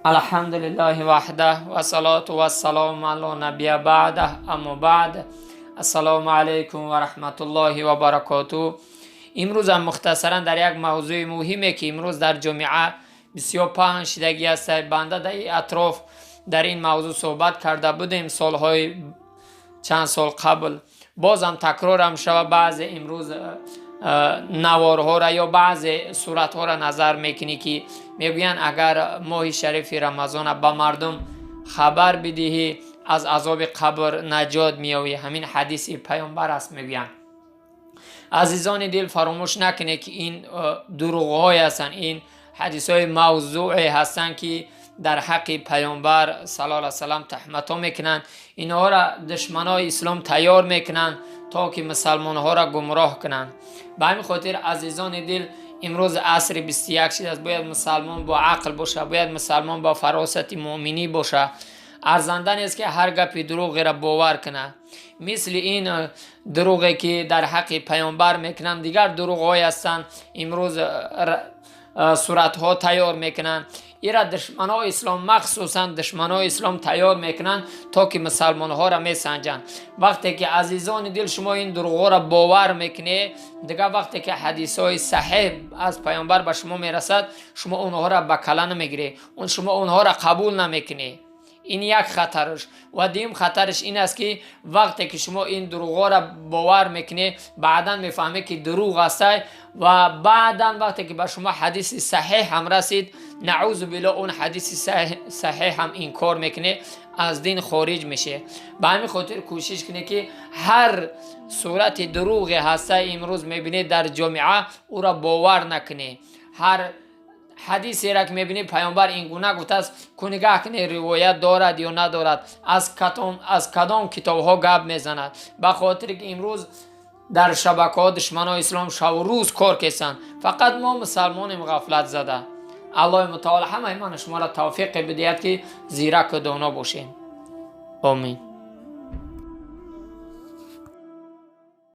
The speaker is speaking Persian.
الحمد لله وحده و صلاة و سلام علی نبی بعده. اما بعد، السلام علیکم و رحمت الله و برکاته. امروز هم مختصرا در یک موضوع مهمه که امروز در جمعه بسیار پهن شدگی است، بنده در این اطراف در این موضوع صحبت کرده بودیم سالهای چند سال قبل. بازم تکرارم شود، بعض امروز نوارها را یا بعض صورتها را نظر میکنی که میگوین اگر ماه شریف رمضان به مردم خبر بدهی از عذاب قبر نجات میاوی. همین حدیث پیامبر است. میگوین عزیزان دل فراموش نکنه که این دروغ های هستن، این حدیث های موضوعی هستن که در حق پیامبر صلی الله علیه و سلم تهمت میکنن. اینها را دشمنای اسلام تیار میکنن تا که مسلمان ها را گمراه کنن. به همین خاطر عزیزان دل امروز عصر 21 شده است. باید مسلمان با عقل باشه، باید مسلمان با فراست مؤمنی باشه. ارزنده نیست که هر گپی دروغی را باور کنه. مثل این دروغی که در حق پیامبر میکنن دیگر دروغ های هستن. امروز صورت ها تیار میکنن. ایرا دشمنای اسلام، مخصوصا دشمنای اسلام تیار میکنن تا که مسلمان ها را میسنجن. وقتی که عزیزان دل شما این دروغ ها را باور میکنه، دیگه وقتی که حدیث های صحیح از پیامبر به شما میرسد شما اونها را به کله نمیگیری، شما اونها را قبول نمیکنی. این یک خطرش. و دیم خطرش این است که وقتی که شما این دروغ را باور میکنی بعدا میفهمی که دروغ است و بعدا وقتی که به شما حدیث صحیح هم رسید نعوذ بالله اون حدیث صحیح هم انکار میکنه، از دین خارج میشه. به همین خاطر کوشش کنه که هر صورت دروغی هست امروز میبینید در جامعه او را باور نکنه. هر حدیثی را که میبینی پیامبر این گونه گفته است که نگاه کنی روایت دارد یا ندارد، از کدام کتاب ها گپ میزند. به خاطر که امروز در شبکه ها دشمنان اسلام شب و روز کار کردند. فقط ما مسلمانیم غفلت زده. الله متعال همه ایمان شما را توفیق بدهد که زیرک و دانا باشیم. آمین.